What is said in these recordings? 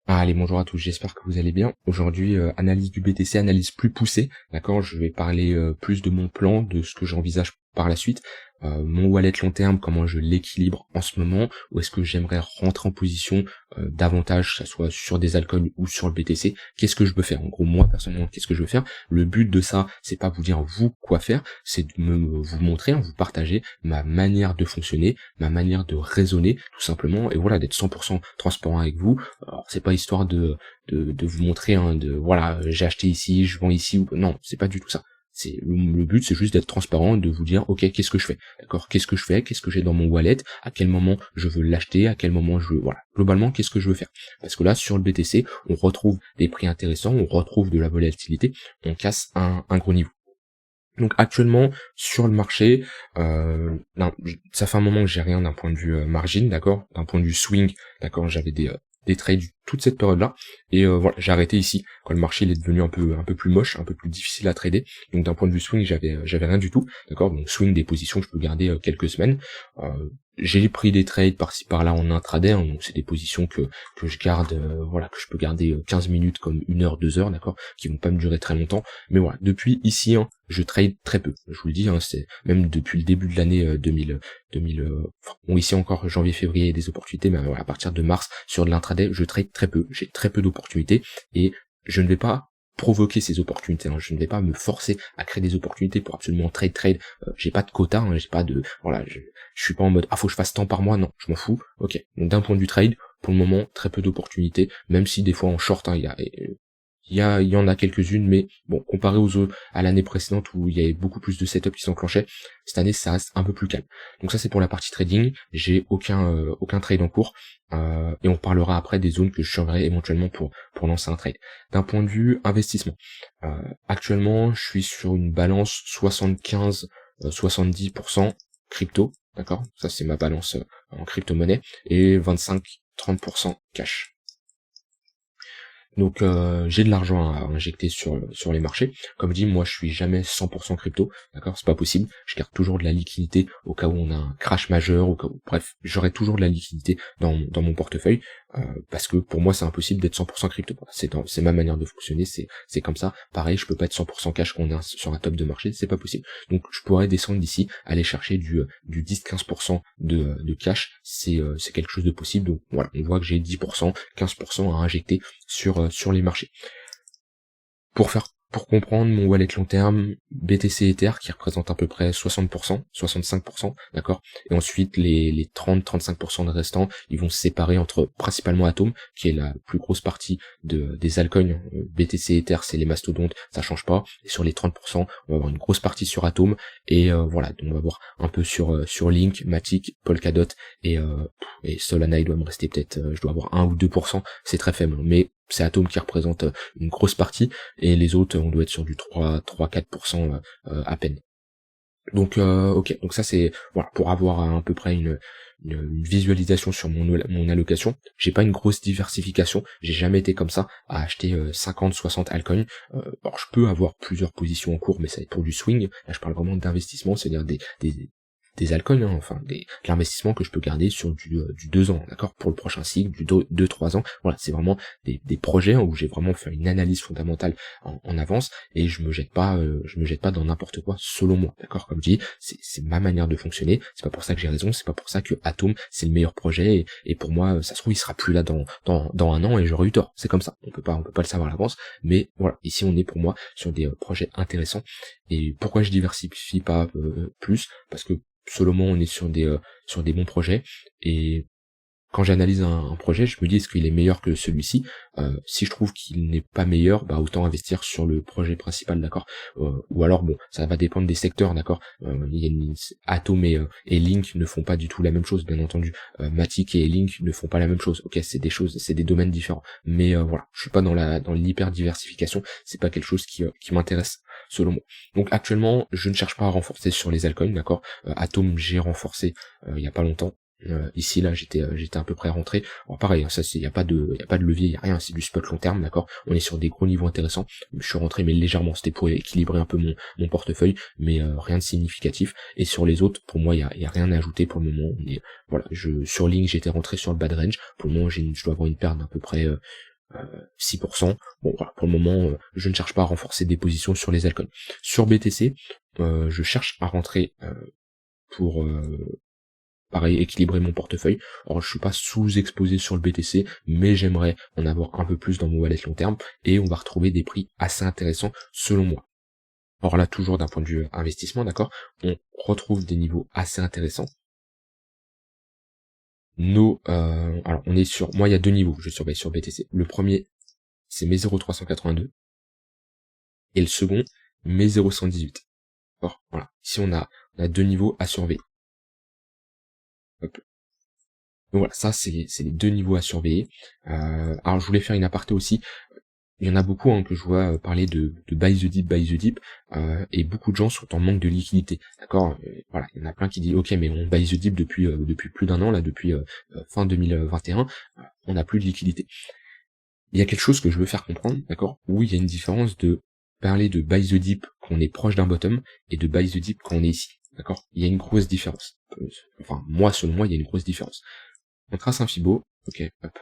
Allez, bonjour à tous, j'espère que vous allez bien. Aujourd'hui, analyse du BTC, analyse plus poussée, d'accord? Je vais parler plus de mon plan, de ce que j'envisage par la suite, mon wallet long terme, comment je l'équilibre en ce moment, où est-ce que j'aimerais rentrer en position davantage, que ça soit sur des altcoins ou sur le BTC, qu'est-ce que je peux faire? En gros, moi, personnellement, qu'est-ce que je veux faire? Le but de ça, c'est pas vous dire vous quoi faire, c'est de vous montrer, vous partager ma manière de fonctionner, ma manière de raisonner, tout simplement, et voilà, d'être 100% transparent avec vous. Alors, c'est pas histoire de vous montrer, hein, de voilà, j'ai acheté ici, je vends ici, ou non, c'est pas du tout ça. C'est le but, c'est juste d'être transparent, de vous dire, ok, qu'est-ce que je fais, d'accord, qu'est-ce que je fais, qu'est-ce que j'ai dans mon wallet, à quel moment je veux l'acheter, à quel moment je veux, voilà, globalement, qu'est-ce que je veux faire. Parce que là, sur le BTC, on retrouve des prix intéressants, on retrouve de la volatilité, on casse un gros niveau. Donc actuellement sur le marché, non, ça fait un moment que j'ai rien d'un point de vue margin, d'accord, d'un point de vue swing, d'accord, j'avais des trades toute cette période-là, et voilà, j'ai arrêté ici quand le marché il est devenu un peu plus moche, un peu plus difficile à trader. Donc d'un point de vue swing, j'avais rien du tout, d'accord. Donc swing, des positions que je peux garder quelques semaines. J'ai pris des trades par-ci par-là en intraday, hein, donc c'est des positions que je garde, voilà, que je peux garder 15 minutes comme 1 heure, 2 heures, d'accord, qui vont pas me durer très longtemps. Mais voilà, depuis ici, hein, je trade très peu. Je vous le dis, hein, c'est même depuis le début de l'année 2000, bon, ici encore janvier-février des opportunités, mais voilà, à partir de mars sur de l'intraday, je trade très peu. J'ai très peu d'opportunités et je ne vais pas provoquer ces opportunités, hein. Je ne vais pas me forcer à créer des opportunités pour absolument trade. J'ai pas de quota, hein, j'ai pas de, voilà, je suis pas en mode faut que je fasse tant par mois, non, je m'en fous. Ok, donc d'un point de vue trade, pour le moment très peu d'opportunités, même si des fois en short, hein, il y en a quelques-unes, mais bon, comparé aux autres, à l'année précédente où il y avait beaucoup plus de setups qui s'enclenchaient, cette année ça reste un peu plus calme. Donc ça c'est pour la partie trading, j'ai aucun trade en cours, et on parlera après des zones que je changerai éventuellement pour lancer un trade. D'un point de vue investissement, actuellement je suis sur une balance 75-70% crypto, d'accord, ça c'est ma balance en crypto-monnaie, et 25-30% cash. Donc j'ai de l'argent à injecter sur les marchés. Comme dit, moi je suis jamais 100% crypto, d'accord, c'est pas possible. Je garde toujours de la liquidité au cas où on a un crash majeur, au cas où, bref, j'aurai toujours de la liquidité dans mon portefeuille, parce que pour moi c'est impossible d'être 100% crypto. Voilà, c'est ma manière de fonctionner, c'est comme ça. Pareil, je peux pas être 100% cash quand on est sur un top de marché, c'est pas possible. Donc je pourrais descendre d'ici, aller chercher du 10-15% de cash, c'est quelque chose de possible. Donc voilà, on voit que j'ai 10%, 15% à injecter sur les marchés. Pour comprendre, mon wallet long terme, BTC Ether, qui représente à peu près 60%, 65%, d'accord? Et ensuite, les 30-35% de restants, ils vont se séparer entre principalement Atom, qui est la plus grosse partie des altcoins. BTC Ether, c'est les mastodontes, ça change pas. Et sur les 30%, on va avoir une grosse partie sur Atom, et voilà, donc on va avoir un peu sur Link, Matic, Polkadot, et Solana, il doit me rester peut-être, je dois avoir 1 ou 2%, c'est très faible, mais c'est Atom qui représente une grosse partie, et les autres, on doit être sur du 3-4% à peine. Donc ok, donc ça c'est voilà, pour avoir à peu près une visualisation sur mon allocation. J'ai pas une grosse diversification, j'ai jamais été comme ça à acheter 50-60 altcoins. Alors je peux avoir plusieurs positions en cours, mais ça va être pour du swing. Là je parle vraiment d'investissement, c'est-à-dire des altcoins, hein, enfin de l'investissement que je peux garder sur du 2 ans, d'accord, pour le prochain cycle, du 2-3 ans. Voilà, c'est vraiment des projets, hein, où j'ai vraiment fait une analyse fondamentale en avance, et je me jette pas dans n'importe quoi, selon moi, d'accord. Comme je dis, c'est ma manière de fonctionner, c'est pas pour ça que j'ai raison, c'est pas pour ça que Atom c'est le meilleur projet, et pour moi ça se trouve il sera plus là dans 1 an et j'aurai eu tort. C'est comme ça, on peut pas le savoir à l'avance, mais voilà, ici on est pour moi sur des projets intéressants. Et pourquoi je diversifie pas plus? Parce que selon moi on est sur des bons projets, et quand j'analyse un projet, je me dis est-ce qu'il est meilleur que celui-ci. Si je trouve qu'il n'est pas meilleur, bah autant investir sur le projet principal, d'accord. Ou alors bon, ça va dépendre des secteurs, d'accord. Il y a Atom et Link ne font pas du tout la même chose, bien entendu. Matic et Link ne font pas la même chose. Ok, c'est des domaines différents. Mais voilà, je suis pas dans l'hyper diversification. C'est pas quelque chose qui m'intéresse selon moi. Donc actuellement, je ne cherche pas à renforcer sur les altcoins, d'accord. Atom, j'ai renforcé il y a pas longtemps. Ici là j'étais à peu près rentré. Alors pareil, hein, ça c'est y a pas de levier, y a rien, c'est du spot long terme, d'accord. On est sur des gros niveaux intéressants. Je suis rentré mais légèrement, c'était pour équilibrer un peu mon portefeuille, mais rien de significatif. Et sur les autres, pour moi y a rien à ajouter pour le moment. Voilà, sur Link j'étais rentré sur le bad range. Pour le moment je dois avoir une perte d'à peu près 6%. Bon, voilà, pour le moment, je ne cherche pas à renforcer des positions sur les altcoins. Sur BTC, je cherche à rentrer pour pareil, équilibrer mon portefeuille. Alors je suis pas sous-exposé sur le BTC, mais j'aimerais en avoir un peu plus dans mon wallet long terme, et on va retrouver des prix assez intéressants selon moi. Alors là, toujours d'un point de vue investissement, d'accord, on retrouve des niveaux assez intéressants. Alors on est sur, moi il y a deux niveaux que je surveille sur BTC. Le premier, c'est mes 0,382, et le second, mes 0,118. D'accord, voilà. Ici on a deux niveaux à surveiller. Hop. Donc voilà, ça c'est les deux niveaux à surveiller. Alors je voulais faire une aparté aussi. Il y en a beaucoup que je vois parler de buy the dip, et beaucoup de gens sont en manque de liquidité, d'accord. Voilà, il y en a plein qui disent ok, mais on buy the dip depuis plus d'un an, là, depuis fin 2021, on n'a plus de liquidité. Il y a quelque chose que je veux faire comprendre, d'accord, où il y a une différence de parler de buy the dip quand on est proche d'un bottom et de buy the dip quand on est ici, d'accord. Il y a une grosse différence. Enfin, selon moi, il y a une grosse différence. On trace un Fibo, ok, hop.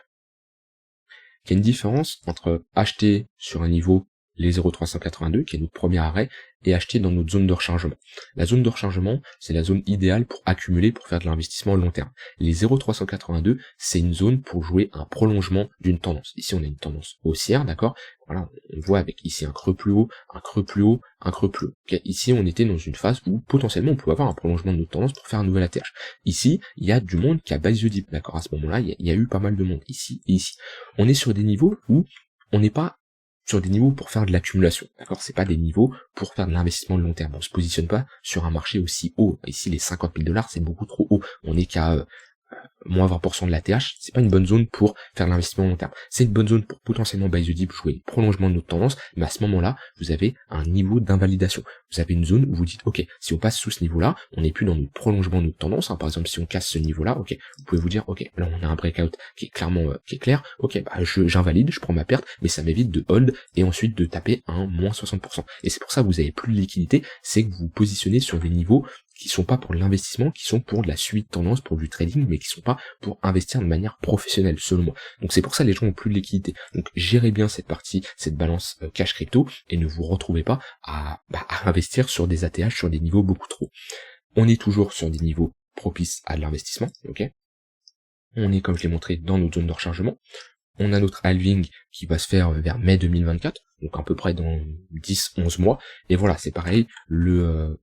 Il y a une différence entre acheter sur un niveau les 0,382, qui est notre premier arrêt, et acheter dans notre zone de rechargement. La zone de rechargement, c'est la zone idéale pour accumuler, pour faire de l'investissement long terme. Les 0,382, c'est une zone pour jouer un prolongement d'une tendance. Ici, on a une tendance haussière, d'accord. Voilà, on voit avec ici un creux plus haut, un creux plus haut, un creux plus haut. Okay, ici, on était dans une phase où potentiellement on pouvait avoir un prolongement de notre tendance pour faire un nouvel ATH. Ici, il y a du monde qui a buy the dip, d'accord. À ce moment-là, il y a eu pas mal de monde ici et ici. On est sur des niveaux où on n'est pas sur des niveaux pour faire de l'accumulation, d'accord. C'est pas des niveaux pour faire de l'investissement de long terme. On se positionne pas sur un marché aussi haut. Ici, les 50 000 $, c'est beaucoup trop haut. On est qu'à moins 20% de l'ATH, c'est pas une bonne zone pour faire de l'investissement long terme. C'est une bonne zone pour potentiellement buy the dip, jouer prolongement de notre tendance, mais à ce moment-là, vous avez un niveau d'invalidation. Vous avez une zone où vous dites, ok, si on passe sous ce niveau-là, on n'est plus dans notre prolongement de notre tendance, par exemple, si on casse ce niveau-là, ok, vous pouvez vous dire, ok, là on a un breakout qui est clairement, qui est clair, ok, bah j'invalide, je prends ma perte, mais ça m'évite de hold et ensuite de taper un moins 60%. Et c'est pour ça que vous avez plus de liquidité, c'est que vous vous positionnez sur des niveaux qui sont pas pour l'investissement, qui sont pour de la suite tendance, pour du trading, mais qui sont pas pour investir de manière professionnelle, selon moi. Donc c'est pour ça que les gens ont plus de liquidité. Donc gérez bien cette partie, cette balance cash crypto, et ne vous retrouvez pas à investir sur des ATH sur des niveaux beaucoup trop. On est toujours sur des niveaux propices à de l'investissement, ok. On est, comme je l'ai montré, dans notre zone de rechargement. On a notre halving qui va se faire vers mai 2024, donc à peu près dans 10-11 mois. Et voilà, c'est pareil, le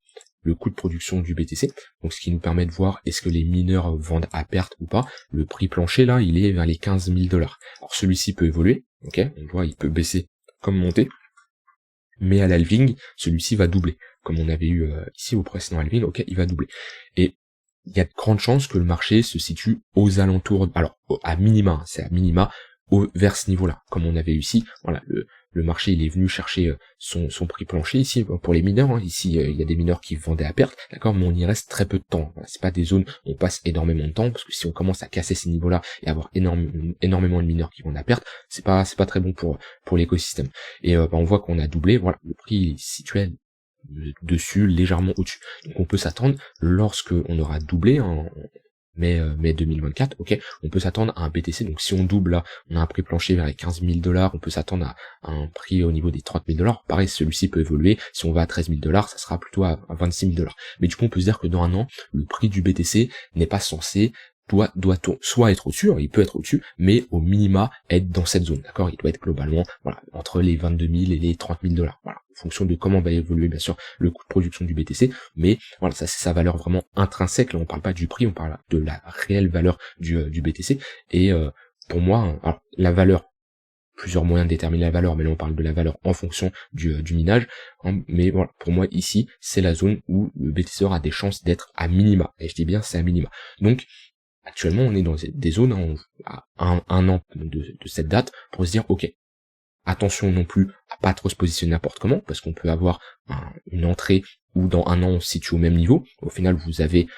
coût de production du BTC, donc ce qui nous permet de voir est-ce que les mineurs vendent à perte ou pas. Le prix plancher là, il est vers les 15 000 $. Alors celui-ci peut évoluer, ok, on voit il peut baisser comme monter, mais à l'halving, celui-ci va doubler, comme on avait eu ici au précédent halving, ok, il va doubler. Et il y a de grandes chances que le marché se situe aux alentours, alors à minima, c'est à minima, vers ce niveau-là, comme on avait eu ici. Voilà, le marché il est venu chercher son prix plancher ici pour les mineurs. Ici il y a des mineurs qui vendaient à perte, d'accord, mais on y reste très peu de temps. Voilà, c'est pas des zones où on passe énormément de temps, parce que si on commence à casser ces niveaux-là et avoir énormément de mineurs qui vendent à perte, c'est pas très bon pour l'écosystème. Et on voit qu'on a doublé. Voilà, le prix est situé dessus, légèrement au-dessus. Donc on peut s'attendre, lorsque on aura doublé en mai 2024, ok, on peut s'attendre à un BTC, donc si on double là, on a un prix plancher vers les 15 000 $, on peut s'attendre à un prix au niveau des 30 000 $, pareil, celui-ci peut évoluer, si on va à 13 000 $, ça sera plutôt à 26 000 $. Mais du coup, on peut se dire que dans un an, le prix du BTC n'est pas censé doit soit être au-dessus, il peut être au-dessus, mais au minima être dans cette zone, d'accord. Il doit être globalement, voilà, entre les 22 000 et les 30 000 $, voilà, en fonction de comment va évoluer bien sûr le coût de production du BTC, mais voilà, ça c'est sa valeur vraiment intrinsèque. Là on parle pas du prix, on parle de la réelle valeur du BTC. Et pour moi, alors, la valeur, plusieurs moyens de déterminer la valeur, mais là on parle de la valeur en fonction du minage, mais voilà, pour moi ici c'est la zone où le BTC aura des chances d'être à minima, et je dis bien c'est à minima. Donc actuellement, on est dans des zones à un an de cette date pour se dire, ok, attention non plus à pas trop se positionner n'importe comment, parce qu'on peut avoir une entrée où dans un an on se situe au même niveau. Au final, vous avez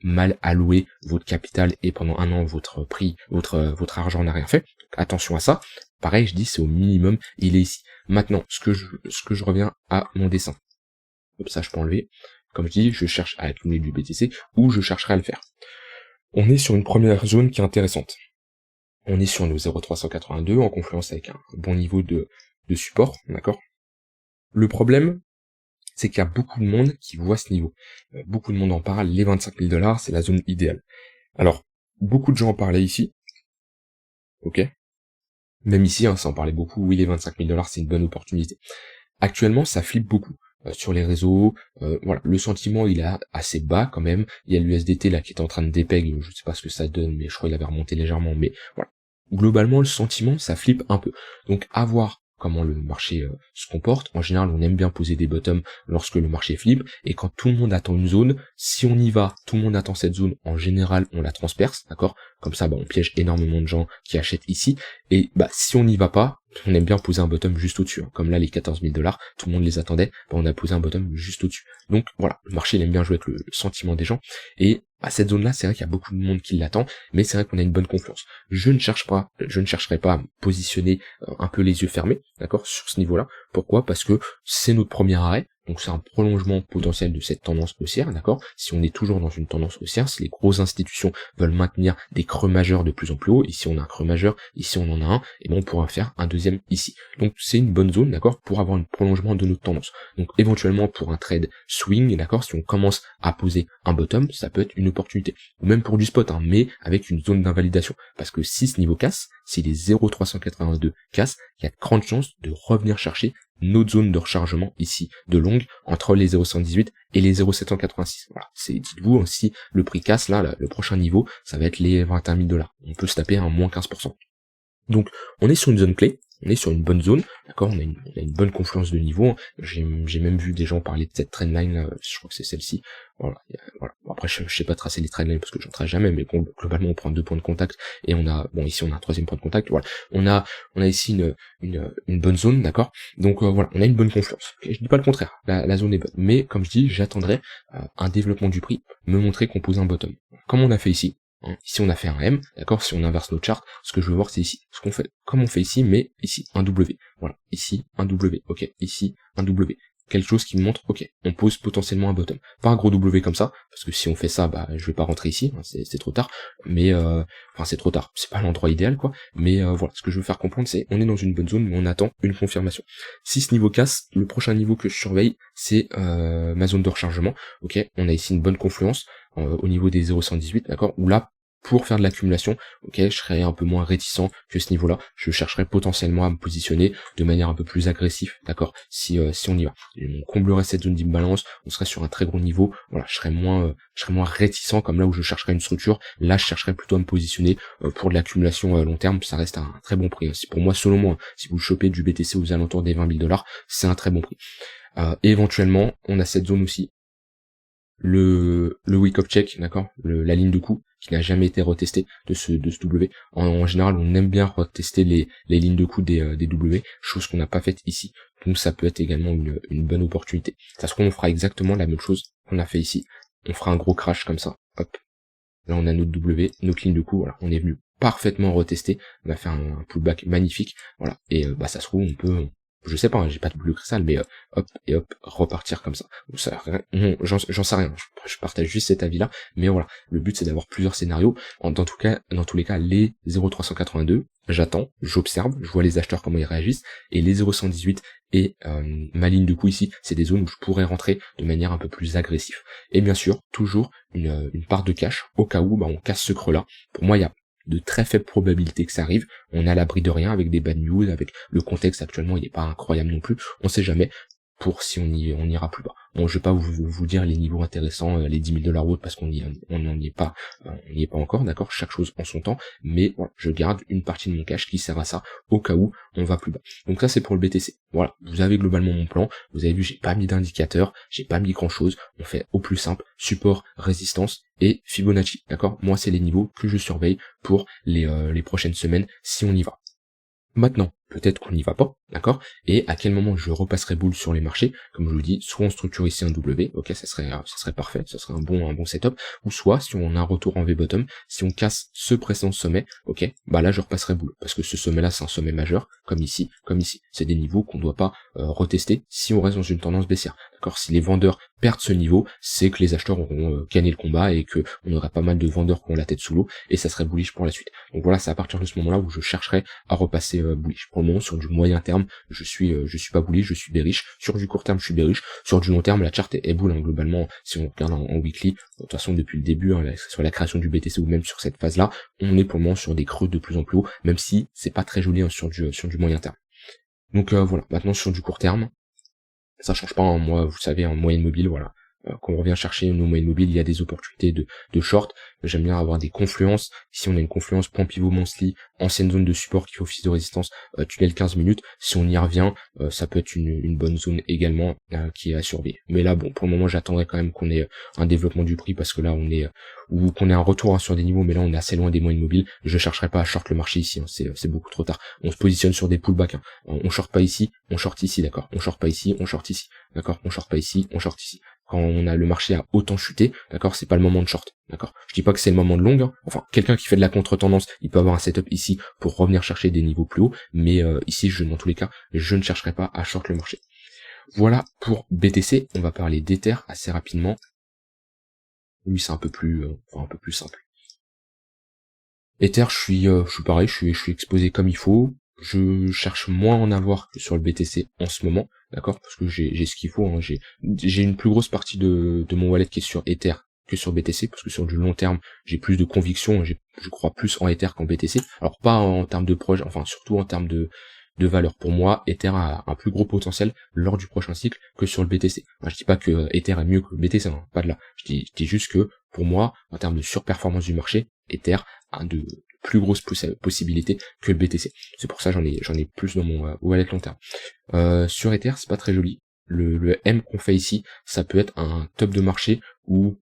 mal alloué votre capital et pendant un an votre prix, votre argent n'a rien fait. Donc, attention à ça. Pareil, je dis c'est au minimum, il est ici. Maintenant, ce que je reviens à mon dessin. Comme ça, je peux enlever. Comme je dis, je cherche à accumuler du BTC ou je chercherai à le faire. On est sur une première zone qui est intéressante. on est sur nos 0,382 en confluence avec un bon niveau de support, d'accord. Le problème, c'est qu'il y a beaucoup de monde qui voit ce niveau. Beaucoup de monde en parle, les 25 000 $, c'est la zone idéale. Alors, beaucoup de gens en parlaient ici, ok. Même ici, hein, ça en parlait beaucoup, oui, les 25 000 $, c'est une bonne opportunité. Actuellement, ça flippe beaucoup. Sur les réseaux, voilà, le sentiment il est assez bas quand même. Il y a l'USDT là qui est en train de dépeg, je sais pas ce que ça donne, mais je crois qu'il avait remonté légèrement, mais voilà. Globalement, le sentiment, ça flippe un peu. Donc, à voir comment le marché se comporte. En général, on aime bien poser des bottoms lorsque le marché flippe, et quand tout le monde attend une zone, si on y va, tout le monde attend cette zone, en général, on la transperce, d'accord. Comme ça, on piège énormément de gens qui achètent ici, et si on n'y va pas, on aime bien poser un bottom juste au-dessus, hein. Comme là, les 14 000 $, tout le monde les attendait, on a posé un bottom juste au-dessus. Donc voilà, le marché il aime bien jouer avec le sentiment des gens, et cette zone-là, c'est vrai qu'il y a beaucoup de monde qui l'attend, mais c'est vrai qu'on a une bonne confiance. Je ne chercherai pas à me positionner un peu les yeux fermés, d'accord, sur ce niveau-là. Pourquoi? Parce que c'est notre premier arrêt, donc c'est un prolongement potentiel de cette tendance haussière, d'accord. Si on est toujours dans une tendance haussière, si les grosses institutions veulent maintenir des creux majeurs de plus en plus haut, ici on a un creux majeur, ici on en a un, et on pourra faire un deuxième ici. Donc c'est une bonne zone, d'accord, pour avoir un prolongement de notre tendance. Donc éventuellement pour un trade swing, d'accord, si on commence à poser un bottom, ça peut être une opportunité. Ou même pour du spot, hein, mais avec une zone d'invalidation. Parce que si ce niveau casse, si les 0,382 cassent, il y a de grandes chances de revenir chercher notre zone de rechargement ici, de longue, entre les 0,118 et les 0,786. Voilà, dites-vous, si le prix casse, là, le prochain niveau, ça va être les 21 000 $. On peut se taper un moins 15%. Donc, on est sur une zone clé, on est sur une bonne zone, d'accord, on a une bonne confluence de niveau. J'ai même vu des gens parler de cette trendline, là, je crois que c'est celle-ci. Voilà. Bon, après, je sais pas tracer les trendlines parce que j'en trace jamais, mais globalement, on prend 2 points de contact et on a, ici, on a un 3e point de contact. Voilà. On a ici une bonne zone, d'accord. Donc, voilà, on a une bonne confluence. Okay, je dis pas le contraire, la zone est bonne. Mais, comme je dis, j'attendrai un développement du prix, me montrer qu'on pose un bottom. Comme on a fait ici. Ici on a fait un M, d'accord, si on inverse nos charts, ce que je veux voir c'est ici, ce qu'on fait, comme on fait ici, mais ici, un W, voilà, ici, un W, ok, ici, un W, quelque chose qui me montre, ok, on pose potentiellement un bottom, pas un gros W comme ça, parce que si on fait ça, je vais pas rentrer ici, hein, c'est trop tard, mais, c'est trop tard, c'est pas l'endroit idéal, quoi, mais voilà, ce que je veux faire comprendre, c'est, on est dans une bonne zone, mais on attend une confirmation. Si ce niveau casse, le prochain niveau que je surveille, c'est ma zone de rechargement, ok, on a ici une bonne confluence, au niveau des 0,118, d'accord, où là, pour faire de l'accumulation, ok, je serais un peu moins réticent que ce niveau-là, je chercherais potentiellement à me positionner de manière un peu plus agressive, d'accord, si on y va. On comblerait cette zone d'imbalance, on serait sur un très gros niveau, voilà, je serais moins réticent comme là où je chercherais une structure, là je chercherais plutôt à me positionner pour de l'accumulation long terme, ça reste un très bon prix. Pour moi, selon moi, si vous chopez du BTC aux alentours des 20 000 $, c'est un très bon prix. Et éventuellement, on a cette zone aussi, le wake up check, d'accord, la ligne de coup qui n'a jamais été retestée de ce W. En général, on aime bien retester les lignes de coup des W, chose qu'on n'a pas faite ici. Donc ça peut être également une bonne opportunité. Ça se trouve, on fera exactement la même chose qu'on a fait ici. On fera un gros crash comme ça. Hop. Là, on a notre W, notre ligne de coup. Voilà, on est venu parfaitement retester. On a fait un pullback magnifique. Voilà. Et ça se trouve, on peut, je sais pas, hein, j'ai pas de boule de cristal, mais hop, repartir comme ça. J'en sais rien, je partage juste cet avis-là, mais voilà, le but c'est d'avoir plusieurs scénarios. Dans tous les cas, les 0,382, j'attends, j'observe, je vois les acheteurs comment ils réagissent, et les 0,118 et ma ligne de coup ici, c'est des zones où je pourrais rentrer de manière un peu plus agressive. Et bien sûr, toujours une part de cash, au cas où on casse ce creux-là. Pour moi, il y a de très faibles probabilités que ça arrive, on est à l'abri de rien avec des bad news, avec le contexte actuellement il n'est pas incroyable non plus, on sait jamais, pour si on ira plus bas. Bon, je vais pas vous dire les niveaux intéressants, les 10 000 $ hautes parce qu'on n'en est pas, on n'y est pas encore, d'accord, chaque chose en son temps, mais voilà, je garde une partie de mon cash qui sert à ça au cas où on va plus bas. Donc ça c'est pour le BTC. Voilà, vous avez globalement mon plan, vous avez vu, j'ai pas mis d'indicateur, j'ai pas mis grand chose, on fait au plus simple, support, résistance et Fibonacci, d'accord. Moi c'est les niveaux que je surveille pour les prochaines semaines si on y va. Maintenant, peut-être qu'on n'y va pas, d'accord, et à quel moment je repasserai boule sur les marchés, comme je vous dis, soit on structure ici un W, ok, ça serait parfait, ça serait un bon setup, ou soit, si on a un retour en V-bottom, si on casse ce précédent sommet, ok, là je repasserai boule, parce que ce sommet-là c'est un sommet majeur, comme ici, c'est des niveaux qu'on ne doit pas retester si on reste dans une tendance baissière. D'accord, si les vendeurs perdent ce niveau, c'est que les acheteurs auront gagné le combat et que on aurait pas mal de vendeurs qui ont la tête sous l'eau et ça serait bullish pour la suite. Donc voilà, c'est à partir de ce moment-là où je chercherai à repasser bullish. Pour le moment, sur du moyen terme, je suis pas bullish, je suis bearish. Sur du court terme, je suis bearish. Sur du long terme, la charte est bull, hein, globalement. Si on regarde en weekly, de toute façon depuis le début, hein, sur la création du BTC ou même sur cette phase-là, on est pour le moment sur des creux de plus en plus haut, même si c'est pas très joli, hein, sur du moyen terme. Donc voilà, maintenant sur du court terme, ça change pas, hein, moi, vous savez, en moyenne mobile, voilà. Quand on revient chercher nos moyennes mobiles, il y a des opportunités de short. J'aime bien avoir des confluences. Si on a une confluence point pivot monthly, ancienne zone de support qui fait office de résistance, tunnel 15 minutes, si on y revient, ça peut être une bonne zone également qui est à surveiller. Mais là, bon, pour le moment, j'attendrai quand même qu'on ait un développement du prix parce que là, on est ou qu'on ait un retour, hein, sur des niveaux, mais là, on est assez loin des moyennes mobiles. Je chercherai pas à short le marché ici, hein, c'est beaucoup trop tard. On se positionne sur des pullbacks. Hein. On short pas ici, on short ici, d'accord. On short pas ici, on short ici, d'accord. On short pas ici, on short ici. Quand on a le marché a autant chuté, d'accord, c'est pas le moment de short, d'accord. Je dis pas que c'est le moment de long, hein. Enfin, quelqu'un qui fait de la contre-tendance, il peut avoir un setup ici pour revenir chercher des niveaux plus hauts, mais ici, dans tous les cas, je ne chercherai pas à short le marché. Voilà pour BTC, on va parler d'Ether assez rapidement. Lui, c'est un peu plus simple. Ether, je suis pareil, je suis exposé comme il faut. Je cherche moins à en avoir que sur le BTC en ce moment, d'accord, parce que j'ai ce qu'il faut, hein. J'ai une plus grosse partie de mon wallet qui est sur Ether que sur BTC, parce que sur du long terme, j'ai plus de conviction, je crois plus en Ether qu'en BTC. Alors pas en termes de projet, enfin surtout en termes de valeur. Pour moi, Ether a un plus gros potentiel lors du prochain cycle que sur le BTC. Enfin, je dis pas que Ether est mieux que le BTC, hein, pas de là. Je dis juste que, pour moi, en termes de surperformance du marché, Ether a de plus grosses possibilités que le BTC. C'est pour ça j'en ai plus dans mon wallet long terme. Sur Ether, c'est pas très joli. Le M qu'on fait ici, ça peut être un top de marché où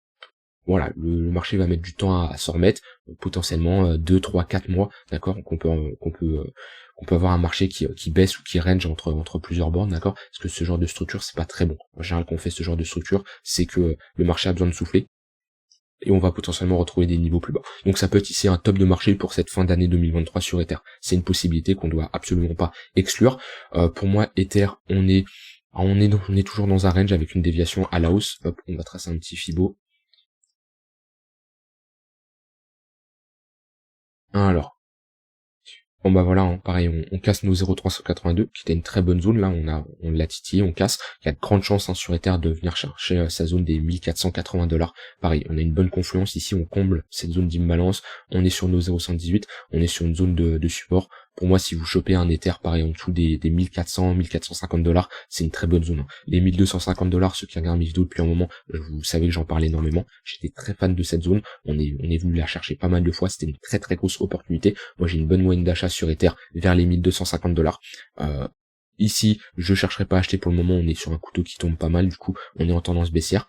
voilà, le marché va mettre du temps à s'en remettre, potentiellement 2, 3, 4 mois, d'accord, qu'on peut avoir un marché qui baisse ou qui range entre plusieurs bornes, d'accord, parce que ce genre de structure, c'est pas très bon. En général, quand on fait ce genre de structure, c'est que le marché a besoin de souffler, et on va potentiellement retrouver des niveaux plus bas. Donc ça peut être ici un top de marché pour cette fin d'année 2023 sur Ether. C'est une possibilité qu'on doit absolument pas exclure. Pour moi, Ether, on est toujours dans un range avec une déviation à la hausse. Hop, on va tracer un petit Fibo. Alors, bon bah voilà, hein, pareil, on casse nos 0,382, qui était une très bonne zone, là on l'a titillé, on casse, il y a de grandes chances, hein, sur Ether de venir chercher sa zone des 1480$, pareil, on a une bonne confluence, ici on comble cette zone d'imbalance, on est sur nos 0,118, on est sur une zone de support. Pour moi, si vous chopez un Ether pareil en dessous des 1400, 1450$, c'est une très bonne zone, hein. Les 1250$, ceux qui regardent mes vidéos depuis un moment, vous savez que j'en parle énormément, j'étais très fan de cette zone, on est venu la chercher pas mal de fois, c'était une très très grosse opportunité. Moi j'ai une bonne moyenne d'achat sur Ether vers les 1250$. Ici, je chercherai pas à acheter pour le moment, on est sur un couteau qui tombe pas mal, du coup, on est en tendance baissière.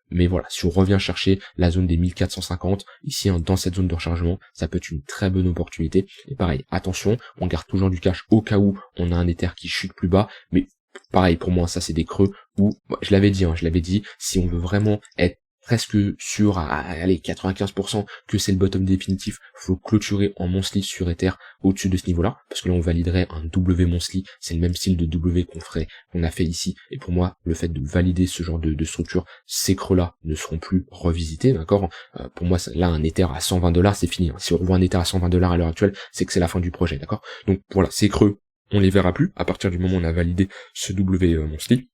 Mais voilà, si on revient chercher la zone des 1450, ici, hein, dans cette zone de rechargement, ça peut être une très bonne opportunité. Et pareil, attention, on garde toujours du cash au cas où on a un Ether qui chute plus bas, mais pareil, pour moi, ça c'est des creux où, je l'avais dit, si on veut vraiment être presque sûr à aller 95% que c'est le bottom définitif, faut clôturer en monthly sur Ether au-dessus de ce niveau-là, parce que là on validerait un W monthly, c'est le même style de W qu'on a fait ici, et pour moi, le fait de valider ce genre de structure, ces creux-là ne seront plus revisités, d'accord. Pour moi, là, un Ether à 120$, c'est fini, hein. Si on revoit un Ether à 120$ à l'heure actuelle, c'est que c'est la fin du projet, d'accord. Donc voilà, ces creux, on les verra plus, à partir du moment où on a validé ce W monthly.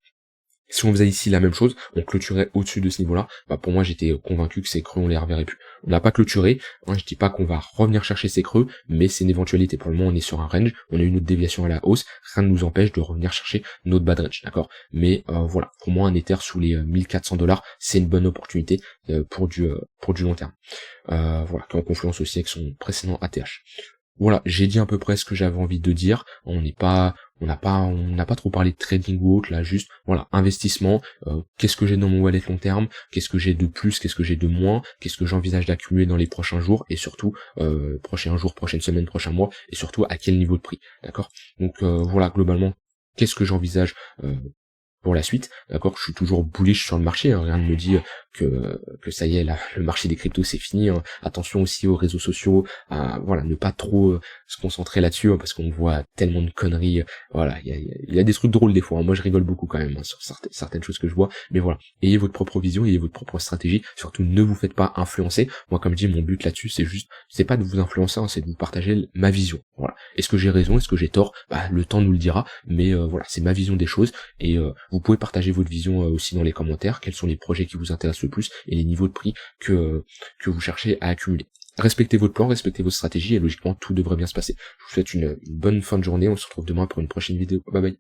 Si on faisait ici la même chose, on clôturait au-dessus de ce niveau-là, pour moi j'étais convaincu que ces creux on les reverrait plus. On n'a pas clôturé, hein, je dis pas qu'on va revenir chercher ces creux, mais c'est une éventualité. Pour le moment on est sur un range, on a une autre déviation à la hausse, rien ne nous empêche de revenir chercher notre bad range, d'accord. Mais voilà, pour moi un Ether sous les 1400$, c'est une bonne opportunité pour du long terme. Voilà, qui est en confluence aussi avec son précédent ATH. Voilà, j'ai dit à peu près ce que j'avais envie de dire. On n'a pas trop parlé de trading ou autre, là, juste, voilà, investissement, qu'est-ce que j'ai dans mon wallet long terme, qu'est-ce que j'ai de plus, qu'est-ce que j'ai de moins, qu'est-ce que j'envisage d'accumuler dans les prochains jours, et surtout, prochains jours, prochaines semaines, prochains mois, et surtout, à quel niveau de prix, d'accord. Donc, voilà, globalement, qu'est-ce que j'envisage pour la suite, d'accord? Je suis toujours bullish sur le marché, hein, rien ne me dit que ça y est, là, le marché des cryptos c'est fini, hein. Attention aussi aux réseaux sociaux, à voilà, ne pas trop se concentrer là-dessus, hein, parce qu'on voit tellement de conneries, voilà, il y a des trucs drôles des fois, hein. Moi je rigole beaucoup quand même, hein, sur certaines choses que je vois, mais voilà, ayez votre propre vision, ayez votre propre stratégie, surtout ne vous faites pas influencer. Moi comme je dis, mon but là-dessus c'est pas de vous influencer, hein, c'est de vous partager ma vision, voilà. Est-ce que j'ai raison, est-ce que j'ai tort? Bah le temps nous le dira, mais voilà, c'est ma vision des choses, et vous pouvez partager votre vision aussi dans les commentaires, quels sont les projets qui vous intéressent le plus, et les niveaux de prix que vous cherchez à accumuler. Respectez votre plan, respectez votre stratégie, et logiquement tout devrait bien se passer. Je vous souhaite une bonne fin de journée, on se retrouve demain pour une prochaine vidéo. Bye bye.